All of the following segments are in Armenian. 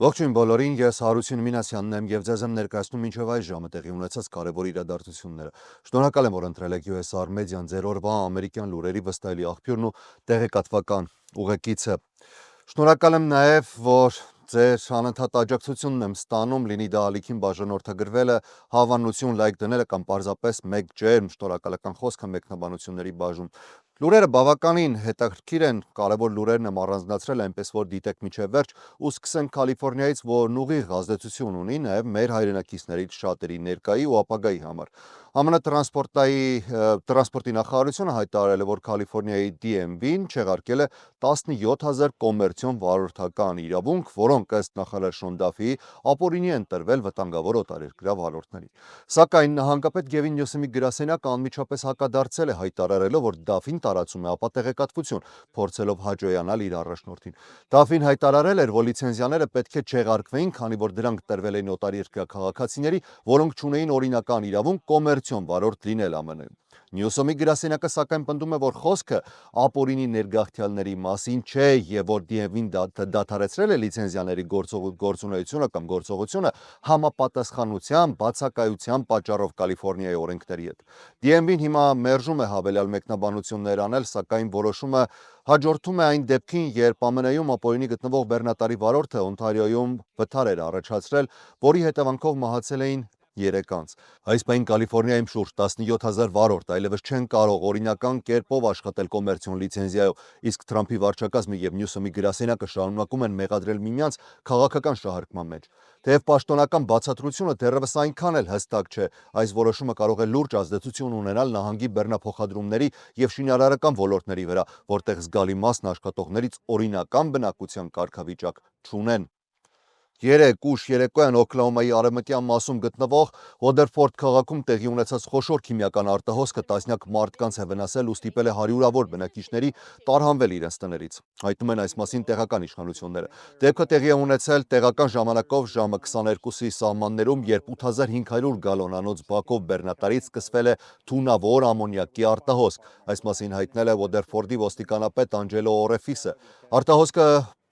Ողջույն բոլորին, ես Հարություն Մինասյանն եմ եւ ձեզ եմ ներկայացնում մինչեւ այս ժամը տեղի ունեցած կարևոր իրադարձությունները։ Շնորհակալ եմ, որ ընտրել եք USR Media-ն ձեր օրվա ամերիկյան լուրերի վստահելի աղբյուրն ու տեղեկատվական ուղեկիցը։ Շնորհակալ եմ նաեւ, որ ձեր անընդհատ աջակցությունն եմ ստանում, լինի դա ալիքին բաժանորդագրվելը, հավանություն լայք դնելը կամ պարզապես մեկ ջերմ շնորհակալական խոսքը մեկնաբանությունների բաժում։ Լուրերը բավականին հետաքրքիր են, կարևոր լուրերն եմ առանձնացրել, այնպես որ դիտեք միջև վերջ, ու սկսենք Կալիֆոռնիայից, որն ուղիղ ազդեցություն ունի նաև մեր հայրենակիցներից շատերի ներկայի ու ապագայի համար։ ԱՄՆ տրանսպորտի նախարարությունը հայտարարել է, որ Կալիֆոռնիայի DMV-ն չեղարկել է 17,000 կոմերցիոն վարորդական իրավունք, որոնք ըստ նախարար Շոն Դաֆիի ապօրինի են տրվել վտանգավոր օտարերկրյա վարորդներին։ Սակայն նահանգապետ Գևին Նյուսեմի գրասենյակը անմիջապես հակադարձել է, հայտարարելով, որ Դաֆին տարածում է ապատեղեկատվություն, փորձելով հաջողանալ իր առաջնորդին։ Դաֆին հայտարարել էր, որ լիցենզիաները պետք է չեղարկվեին, քանի որ դրանք տրվել էին օտարերկրյա քաղաքացիների, որոնք չունեին օրինական իրավունք կոմերցիոն վարորդ լինել ԱՄՆ-ում։ Նյուսոմի գրասենյակը սակայն պնդում է, որ խոսքը ապօրինի ներգաղթյալների մասին չէ եւ որ DMV-ն դադարեցրել է լիցենզիաների գործունեությունը կամ գործողությունը համապատասխանության, բացակայության պատճառով Կալիֆոռնիայի օրենքների հետ։ DMV-ն հիմա մերժում է հավելյալ մեկնաբանություններ անել, սակայն որոշումը հաջորդում է այն դեպքին, երբ ԱՄՆ-ում ապօրինի գտնվող բեռնատարի վարորդը Օնտարիոյում վթար էր առաջացրել, որի հետևանքով մահացել էին 3 անձ։ Այս պահին Կալիֆոռնիայում շուրջ 17,000 վարորդ այլևս չեն կարող օրինական կերպով աշխատել կոմերցիոն լիցենզիայով, իսկ Թրամփի վարչակազմը եւ Նյուսոմի գրասենյակը շարունակում են մեղադրել միմյանց քաղաքական շահարկման մեջ։ Թեև պաշտոնական բացատրությունը դեռևս այնքան էլ հստակ չէ, այս որոշումը կարող է լուրջ ազդեցություն ունենալ նահանգի բեռնափոխադրումների եւ շինարարական ոլորտների վրա, որտեղ զգալի մասն աշխատողներից օրինական բնակության կարգավիճակ չունեն։ Երեկ ուշ երեկոյան Օքլահոմայի արևմտյան մասում գտնվող Ոդերֆորդ քաղաքում տեղի ունեցած խոշոր քիմիական արտահոսքը տասնյակ մարդկանց է վնասել ու ստիպել է հարյուրավոր բնակիչների տարհանվել իրենց տներից, հայտնում են այս մասին տեղական իշխանությունները։ Դեպքը տեղի է ունեցել տեղական ժամանակով ժամը 22-ի սահմաններում, երբ 8500 գալոնանոց բակով բեռնատարից սկսվել է թունավոր ամոնիակի արտահոսք։ Այս մասին հայտնել է Ոդերֆորդի ոստիկանապետ Անջելո Օրեֆիսը։ Արտահոսքը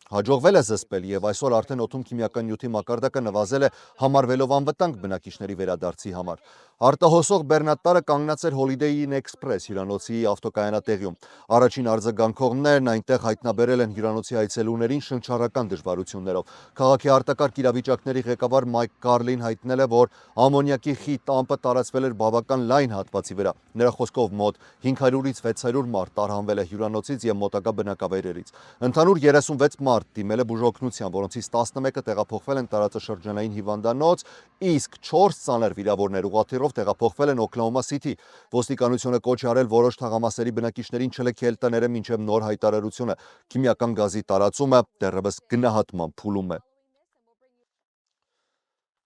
հաջողվել է զսպել եւ այսօր արդեն օդում քիմիական նյութի մակարդակը նվազել է, համարվելով անվտանգ բնակիչների վերադարձի համար։ Արտահոսող բեռնատարը կանգնած էր Holiday Inn Express հյուրանոցի ավտոկայանատեղիում։ Առաջին արձագանքողներն այնտեղ հայտնաբերել են հյուրանոցի այցելուներին շնչառական դժվարություններով։ Քաղաքի արտակարգ իրավիճակների ղեկավար Մայք Կարլին հայտնել է, որ ամոնիակի խիտ ամպը տարածվել էր բավական լայն հատվածի վրա։ Նրա խոսքով մոտ 500-ից 600 մարդ տարհանվել է հյուրանոցից եւ մոտակա բնակավայրերից։ Ընդհանուր 36 մարդ դիմել է բուժօգնության, որոնցից 11-ը տեղափոխվել են տարածաշրջանային հիվանդանոց, իսկ 4 ծանր վիրավորներ ուղղաթիռով տեղափոխվել են Օքլահոմա Սիթի։ Ոստիկանությունը կոչ է արել որոշ թաղամասերի բնակիչներին չլքել տները մինչև նոր հայտարարությունը։ Քիմիական գազի տարածումը դեռևս գնահատման փուլում է։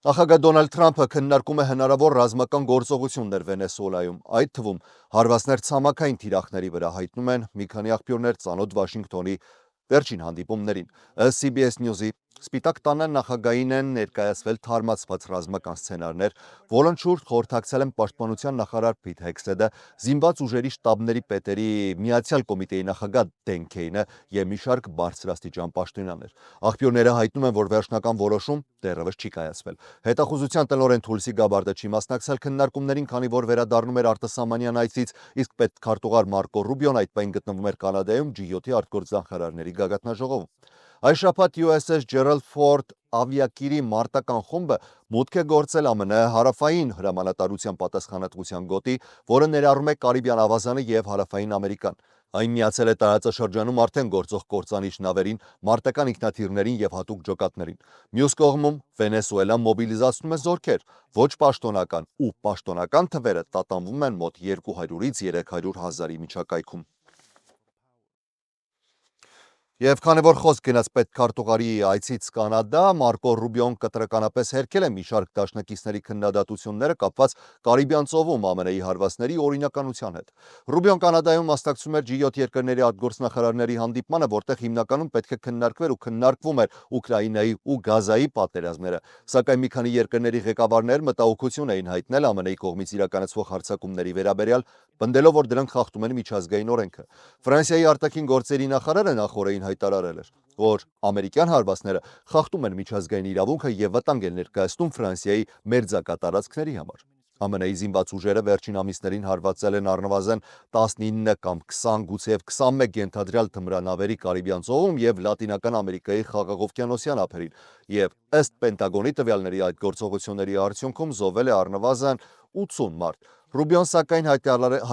Նախագահ Դոնալդ Թրամփը քննարկում է հնարավոր ռազմական գործողություններ Վենեսուելայում, այդ թվում հարվածներ ցամաքային թիրախների վրա, հայտնում են մի քանի աղբյուրներ ծանոթ Վաշինգտոնի վերջին հանդիպումներին։ Ըստ CBS News-ի Սպիտակ տանը նախագահին են ներկայացվել թարմացված ռազմական սցենարներ, որոնց շուրջ խորհրդակցել են պաշտպանության նախարար Փիթ Հեքսեդը, զինված ուժերի շտաբների պետերի միացյալ կոմիտեի նախագահ Դեն Քեյնը եւ մի շարք բարձրաստիճան պաշտոնյաներ։ Աղբյուրները հայտնում են, որ վերջնական որոշում դեռևս չի կայացվել։ Հետախուզության տնօրեն Թուլսի Գաբարդը չի մասնակցել քննարկումներին, քանի որ վերադառնում էր արտասահմանյան այցից, իսկ պետքարտուղար Մարկո Ռուբիոն այդ պահին գտնվում էր Կանադայում G7-ի արտգործնախարարների գագաթնաժողովում։ Այս շաբաթ USS Gerald Ford ավիակիրի մարտական խումբը մուտք է գործել ԱՄՆ հարավային հրամանատարության պատասխանատվության գոտի, որը ներառում է Կարիբյան ավազանը եւ հարավային Ամերիկան։ Այն միացել է տարածաշրջանում արդեն գործող կործանիչ նավերին, մարտական ինքնաթիռներին եւ հատուկ ջոկատներին։ Մյուս կողմում Վենեսուելան մոբիլիզացնում է զորքեր, ոչ պաշտոնական ու պաշտոնական թվերը տատանվում են մոտ 200-ից 300 հազարի միջակայքում։ Եվ քանի որ խոսք գնաց պետքարտուղարի այցից Կանադա, Մարկո Ռուբիոն կտրականապես հերքել է մի շարք դաշնակիցների քննադատությունները կապված Կարիբյան ծովում ԱՄՆ-ի հարվածների օրինականության հետ։ Ռուբիոն Կանադայում մասնակցում էր G7 երկրների արտգործնախարարների հանդիպմանը, որտեղ հիմնականում պետք է քննարկվեր ու քննարկվում էր Ուկրաինայի ու Գազայի պատերազմները, սակայն մի քանի երկրների ղեկավարներ մտահոգություն էին հայտնել ԱՄՆ-ի կողմից իրականացվող հարձակումների վերաբերյալ, պնդելով, որ դրանք խախտում են միջազգային օրենքը։ Ֆրանսիայի արտաքին գործերի նախարարը նախորդին հայտարարել էր, որ ամերիկյան հարվածները խախտում են միջազգային իրավունքը եւ վտանգ են ներկայացնում Ֆրանսիայի մերձակա տարածքների համար։ ԱՄՆ-ի զինված ուժերը վերջին ամիսներին հարվածել են առնվազն 19 կամ 20, գուցեև 21 ենթադրյալ թմրանավերի Կարիբյան ծովում եւ Լատինական Ամերիկայի Խաղաղօվկիանոսյան ափերին, եւ ըստ Պենտագոնի տվյալների այդ գործողությունների արդյունքում զոհվել է առնվազն 80 մարդ։ Ռուբիոն սակայն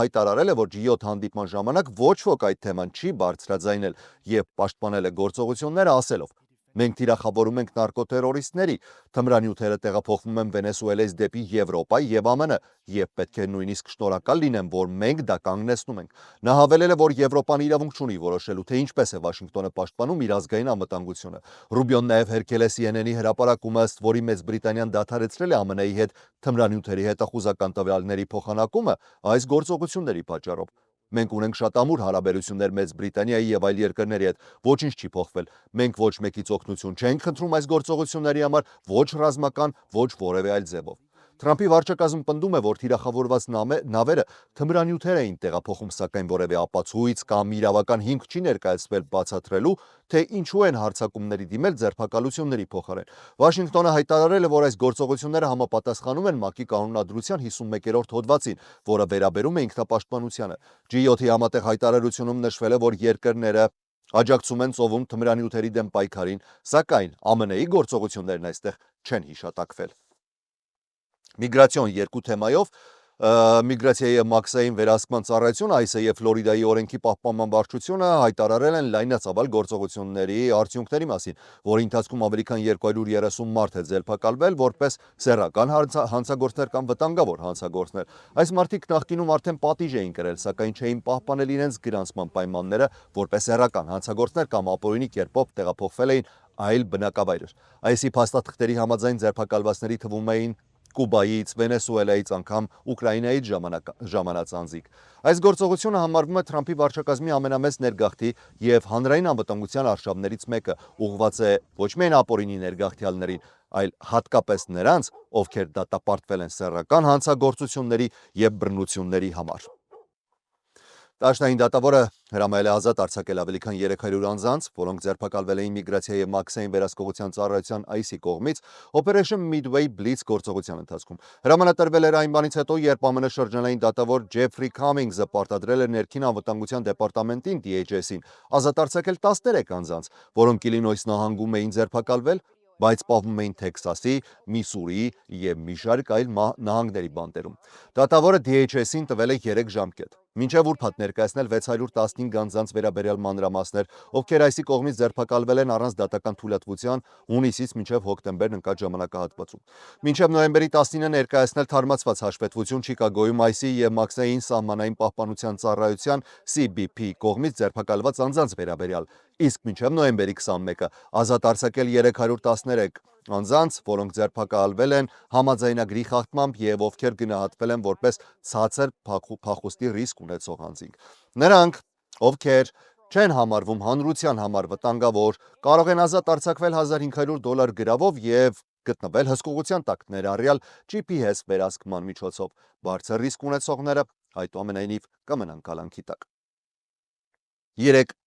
հայտարարել է, որ G7 հանդիպման ժամանակ ոչ ոք այդ թեման չի բարձրաձայնել եւ պաշտպանել է գործողությունները, ասելով. Մենք թիրախավորում ենք նարկոթերորիստների, թմրանյութերը տեղափոխվում են Վենեսուելայից դեպի Եվրոպա եւ ԱՄՆ, եւ պետք է նույնիսկ շնորհակալ լինեմ, որ մենք դա կանգնեցնում ենք։ Նա հավելել է, որ Եվրոպան իրավունք չունի որոշելու, թե ինչպես է Վաշինգտոնը պաշտպանում իր ազգային անվտանգությունը։ Ռուբիոն նաեւ հերքել է CNN-ի հրապարակումը, ըստ որի Մեծ Բրիտանիան դադարեցրել է ԱՄՆ-ի հետ թմրանյութերի հետախուզական տվյալների փոխանակումը այս գործողությունների պատճառով։ Մենք ունենք շատ ամուր հարաբերություններ Մեծ Բրիտանիայի եւ այլ երկրների հետ, ոչինչ չի փոխվել։ Մենք ոչ մեկից օգնություն չենք խնդրում այս գործողությունների համար, ոչ ռազմական, ոչ որևէ այլ ձևով։ Թրամփի վարչակազմը պնդում է, որ թիրախավորված նավերը թմրանյութեր էին տեղափոխում, սակայն որևէ ապացույց կամ իրավական հիմք չի ներկայացվել բացատրելու, թե ինչու են հարձակումների դիմել ձերբակալությունների փոխարեն։ Վաշինգտոնը հայտարարել է, որ այս գործողությունները համապատասխանում են ՄԱԿ-ի կանոնադրության 51-րդ հոդվածին, որը վերաբերում է ինքնապաշտպանությանը։ G7-ի համատեղ հայտարարությունում նշվել է, որ երկրները աջակցում են ծովում թմրանյութերի դեմ պայքարին, սակայն ԱՄՆ-ի գործողություններն այստեղ չեն հիշատակվել։ Միգրացիոն երկու թեմայով Միգրացիայի եւ մաքսային վերահսկման ծառայությունը ԱՅՍ եւ Ֆլորիդայի օրենքի պահպանման վարչությունը հայտարարել են լայնածավալ գործողությունների արդյունքների մասին, որի ընթացքում ավելի քան 230 մարդ է ձերբակալվել որպես սեռական հանցագործներ կամ վտանգավոր հանցագործներ։ Այս մարդիկ նախկինում արդեն պատիժ էին կրել, սակայն չէին պահպանել իրենց գրանցման պայմանները, որպես սեռական հանցագործներ կամ ապօրինի կերպով տեղափոխվել էին այլ բնակավայրեր։ ԱՅՍ-ի փաստաթղթերի համաձայն ձերբակալվածների թվում էին Կուբայից, Վենեսուելայից, անգամ Ուկրաինայից ժամանած անձիկ։ Այս գործողությունը համարվում է Թրամփի վարչակազմի ամենամեծ ներգաղթի եւ հանրային անվտանգության արշավներից մեկը, ուղղված է ոչ միայն ապօրինի ներգաղթյալներին, այլ հատկապես նրանց, ովքեր դատապարտվել են սեռական հանցագործությունների եւ բռնությունների համար։ Դաշնային դատավորը հրամայել է ազատ արձակել ավելի քան 300 անձանց, որոնք ձերբակալվել էին Միգրացիայի եւ մաքսային վերահսկողության ծառայության ԱՅՍ-ի կողմից Operation Midway Blitz գործողության ընթացքում։ Հրամանատարվել էր այն բանից հետո, երբ ԱՄՆ շրջանային դատավոր Ջեֆրի Քամինգսը պարտադրել էր ներքին անվտանգության դեպարտամենտին DHS-ին ազատ արձակել 13 անձանց, որոնք Իլինոյս նահանգում էին ձերբակալվել, բայց պահվում էին Թեքսասի, Միսուրիի եւ մի շարք այլ նահանգների բանտերում։ Դատավորը DHS-ին տվել է 3 ժամկետ։ Մինչև ուրբաթ ներկայացնել 615 անձանց վերաբերյալ մանրամասներ, ովքեր ԱՅՍ-ի կողմից ձերբակալվել են առանց դատական թույլատվության հունիսից մինչև հոկտեմբեր ընկած ժամանակահատվածում։ Մինչև նոյեմբերի 19-ը ներկայացնել թարմացված հաշվետվություն Չիկագոյում ԱՅՍ-ի եւ մաքսային սահմանային պահպանության ծառայության CBP կողմից ձերբակալված անձանց վերաբերյալ, իսկ մինչև նոյեմբերի 21-ը ազատ արձակել 313 անձանց, որոնք ձերբակալվել են համաձայնագրի խախտմամբ եւ ովքեր գնահատվել են որպես ցածր փախուստի ռիսկ ունեցող անձինք։ Նրանք, ովքեր չեն համարվում հանրության համար վտանգավոր, կարող են ազատ արձակվել $1500 գրավով եւ գտնվել հսկողության տակ, ներառյալ GPS վերահսկման միջոցով։ Բարձր ռիսկ ունեցողները այդուամենայնիվ կմնան կալանքի տակ։ 3.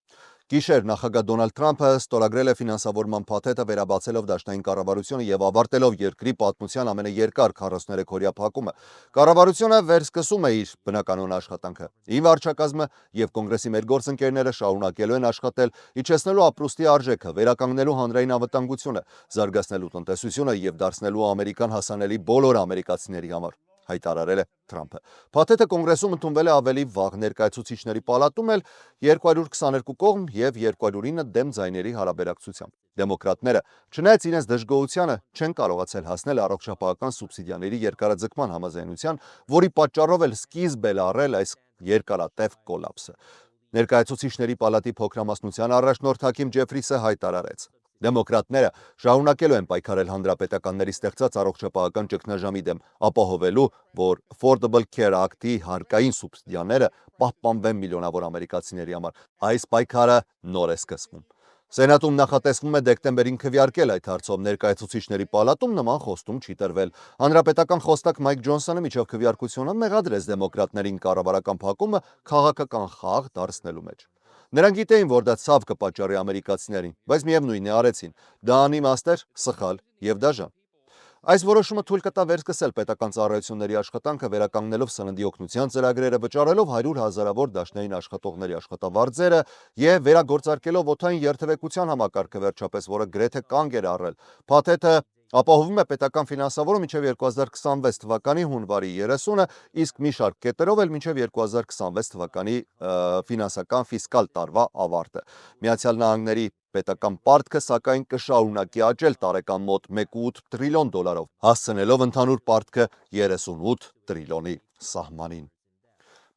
Գիշեր նախագահ Դոնալդ Թրամփը ստորագրել է ֆինանսավորման փաթեթը վերաբացելով դաշնային կառավարությունը եւ ավարտելով երկրի պատմության ամենաերկար 43-օրյա փակումը։ Կառավարությունը վերսկսում է իր բնականոն աշխատանքը։ Ի վարչակազմը եւ կոնգրեսի մեր գործընկերները շարունակելու են աշխատել, իջեցնելու ապրուստի արժեքը, վերականգնելու հանրային անվտանգությունը, զարգացնելու տնտեսությունը եւ դարձնելու Ամերիկան հասանելի բոլոր ամերիկացիների համար, հայտարարել է Թրամփը։ Փաթեթը կոնգրեսում ընդունվել է ավելի վաղ, ներկայացուցիչների պալատում էլ 222 կողմ եւ 209 դեմ ձայների հարաբերակցությամբ։ Դեմոկրատները, չնայած իրենց դժգոհությանը, չեն կարողացել հասնել առողջապահական սուբսիդիաների երկարաձգման համաձայնության, որի պատճառով էլ սկիզբ է առել այս երկարատև կոլապսը։ Ներկայացուցիչների պալատի փոքրամասնության առաջնորդ Հաքիմ Ջեֆրիսը հայտարարեց. Դեմոկրատները շարունակելու են պայքարել հանրապետականների ստեղծած առողջապահական ճգնաժամի դեմ, ապահովելու, որ Affordable Care Act-ի հարկային սուբսիդիաները պահպանվեն միլիոնավոր ամերիկացիների համար։ Այս պայքարը նոր է սկսվում։ Սենատում նախատեսվում է դեկտեմբերին քվեարկել այդ հարցով, ներկայացուցիչների պալատում նման խոստում չի տրվել։ Հանրապետական խոսնակ Մայք Ջոնսոնը միջև քվեարկությունը մեղադրեց դեմոկրատներին կառավարական փակումը քաղաքական խաղ դարձնելու մեջ։ Նրանք գիտեին, որ դա ցավ կպատճառի ամերիկացիներին, բայց միևնույն է արեցին։ Դա անիմաստ էր, սխալ եւ դաժան։ Այս որոշումը թույլ կտա վերսկսել պետական ծառայությունների աշխատանքը վերականգնելով սննդի օգնության ծրագրերը, վճարելով 100 հազարավոր դաշնային աշխատողների աշխատավարձերը եւ վերագործարկելով օդային երթևեկության համակարգը վերջապես, որը գրեթե կանգ էր առել։ Փաթեթը ապահովում է պետական ֆինանսավորում մինչև 2026 թվականի հունվարի 30-ը, իսկ մի շարք կետերով էլ մինչև 2026 թվականի ֆինանսական ֆիսկալ տարվա ավարտը։ Միացյալ Նահանգների պետական պարտքը սակայն կշարունակի աճել տարեկան մոտ 1.8 տրիլիոն դոլարով, հասցնելով ընդհանուր պարտքը 38 տրիլիոնի սահմանին։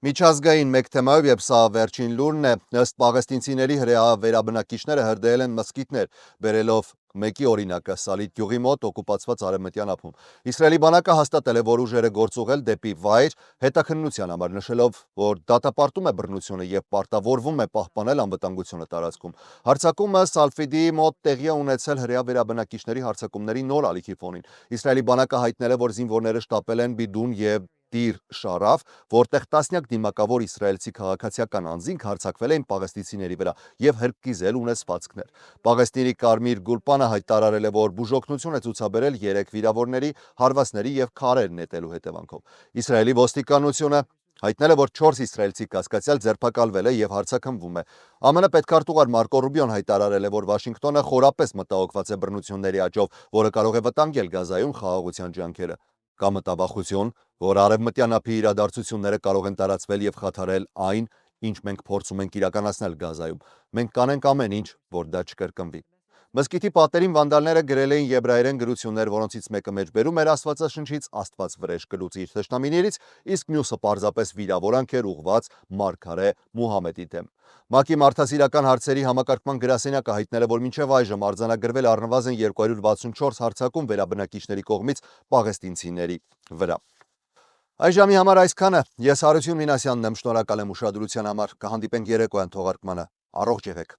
Միջազգային մեկ թեմայով, եւ սա վերջին լուրն է, ըստ պաղեստինցիների հրեա վերաբնակիչները հրդեհել են մզկիթներ, բերելով մեկի օրինակը Սալիտ գյուղի մոտ օկուպացված արևմտյան ափում։ Իսրայելի բանակը հաստատել է, որ ուժերը գործուղել դեպի վայր հետաքննության համար, նշելով, որ դատապարտում է բռնությունը եւ պարտավորվում է պահպանել անվտանգությունը տարածքում։ Հարձակումը Սալֆիդի մոտ տեղի է ունեցել հրեա վերաբնակիչների հարձակումների նոր ալիքի ֆոնին։ Իսրայելի բանակը հայտնել է, որ զինվորները շտապել են Բիդուն եւ Տիր Շարաֆ, որտեղ տասնյակ դիմակավոր իսրայելցի քաղաքացիական անձինք հարձակվել էին պաղեստինցիների վրա եւ հրկիզել ունեցվածքներ։ Պաղեստինի Կարմիր Գուլպանը հայտարարել է, որ բուժօգնություն է ցուցաբերել 3 վիրավորների, հարվածների եւ քարեր նետելու հետևանքով։ Իսրայելի ոստիկանությունը հայտնել է, որ 4 իսրայելցի կասկածյալ ձերբակալվել է եւ հարցակնվում է։ ԱՄՆ պետքարտուղար Մարկո Ռուբիոն հայտարարել է, որ Վաշինգտոնը խորապես մտահոգված է բռնությունների աճով, որը կարող է վտանգել Գազայում խաղաղության ջանքերը։ Կա մտավախություն, որ արևմտյան ափի իրադարձությունները կարող են տարածվել եւ խաթարել այն, ինչ մենք փորձում ենք իրականացնել Գազայում։ Մենք կանենք ամեն ինչ, որ դա չկրկնվի։ Մզկիթի պատերին վանդալները գրել էին եբրայերեն գրություններ, որոնցից մեկը մեջբերում էր Աստվածաշնչից «Աստված վրեժ կլուծի իր թշնամիներից», իսկ մյուսը պարզապես վիրավորանք էր ուղղված մարգարե Մուհամեդի դեմ։ ՄԱԿ-ի մարդասիրական հարցերի համակարգման գրասենյակը հայտնել է, որ մինչև այժմ արձանագրվել առնվազն 264 հարձակում վերաբնակիչների կողմից պաղեստինցիների վրա։ Այս ժամի համար այսքանը։ Ես Հարություն Մինասյանն եմ, շնորհակալ եմ ուշադրության համար։ Կհանդիպենք երեկոյան թողարկմանը։ Առողջ եղեք։